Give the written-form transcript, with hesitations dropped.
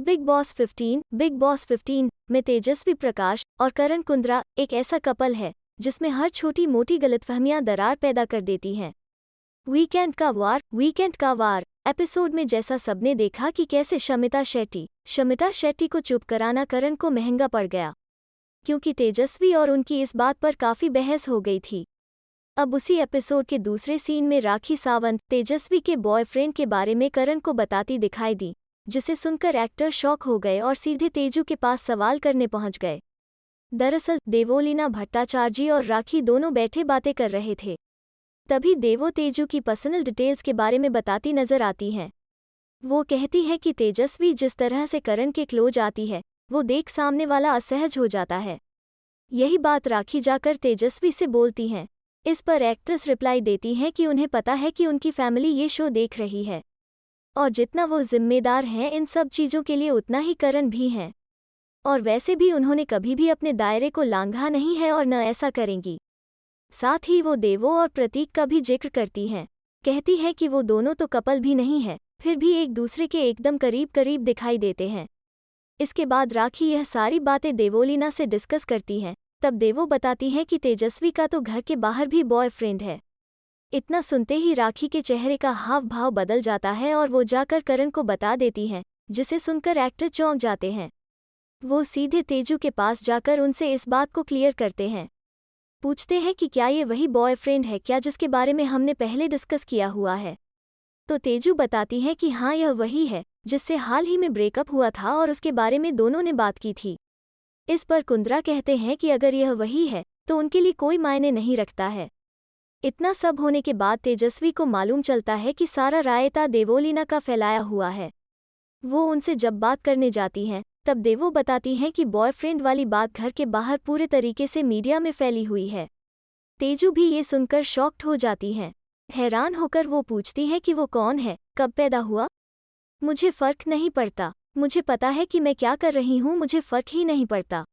Big boss 15 में तेजस्वी प्रकाश और करण कुंद्रा एक ऐसा कपल है जिसमें हर छोटी मोटी गलतफहमियां दरार पैदा कर देती हैं। वीकेंड का वार एपिसोड में जैसा सबने देखा कि कैसे शमिता शेट्टी को चुप कराना करण को महंगा पड़ गया, क्योंकि तेजस्वी और उनकी इस बात पर काफी बहस हो गई थी। अब उसी एपिसोड के दूसरे सीन में राखी सावंत तेजस्वी के बॉयफ्रेंड के बारे में करण को बताती दिखाई दी, जिसे सुनकर एक्टर शॉक हो गए और सीधे तेजू के पास सवाल करने पहुंच गए। दरअसल देवोलीना भट्टाचार्य और राखी दोनों बैठे बातें कर रहे थे। तभी देवो तेजू की पर्सनल डिटेल्स के बारे में बताती नजर आती हैं। वो कहती है कि तेजस्वी जिस तरह से करण के क्लोज आती है, वो देख सामने वाला असहज हो जाता है। यही बात राखी जाकर तेजस्वी से बोलती हैं। इस पर एक्ट्रेस रिप्लाई देती है कि उन्हें पता है कि उनकी फैमिली ये शो देख रही है, और जितना वो जिम्मेदार हैं इन सब चीज़ों के लिए उतना ही करण भी हैं, और वैसे भी उन्होंने कभी भी अपने दायरे को लांघा नहीं है और न ऐसा करेंगी। साथ ही वो देवो और प्रतीक का भी जिक्र करती हैं। कहती है कि वो दोनों तो कपल भी नहीं है, फिर भी एक दूसरे के एकदम करीब दिखाई देते हैं। इसके बाद राखी यह सारी बातें देवोलीना से डिस्कस करती हैं। तब देवो बताती है कि तेजस्वी का तो घर के बाहर भी बॉयफ्रेंड है। इतना सुनते ही राखी के चेहरे का हाव भाव बदल जाता है और वो जाकर करण को बता देती हैं, जिसे सुनकर एक्टर चौंक जाते हैं। वो सीधे तेजू के पास जाकर उनसे इस बात को क्लियर करते हैं। पूछते हैं कि क्या ये वही बॉयफ्रेंड है क्या जिसके बारे में हमने पहले डिस्कस किया हुआ है। तो तेजू बताती है कि हाँ, यह वही है जिससे हाल ही में ब्रेकअप हुआ था और उसके बारे में दोनों ने बात की थी। इस पर कुंद्रा कहते हैं कि अगर यह वही है तो उनके लिए कोई मायने नहीं रखता है। इतना सब होने के बाद तेजस्वी को मालूम चलता है कि सारा रायता देवोलीना का फैलाया हुआ है। वो उनसे जब बात करने जाती हैं, तब देवो बताती हैं कि बॉयफ्रेंड वाली बात घर के बाहर पूरे तरीके से मीडिया में फैली हुई है। तेजू भी ये सुनकर शॉक्ड हो जाती हैं। हैरान होकर वो पूछती है कि वो कौन है, कब पैदा हुआ। मुझे फर्क नहीं पड़ता, मुझे पता है कि मैं क्या कर रही हूँ, मुझे फर्क ही नहीं पड़ता।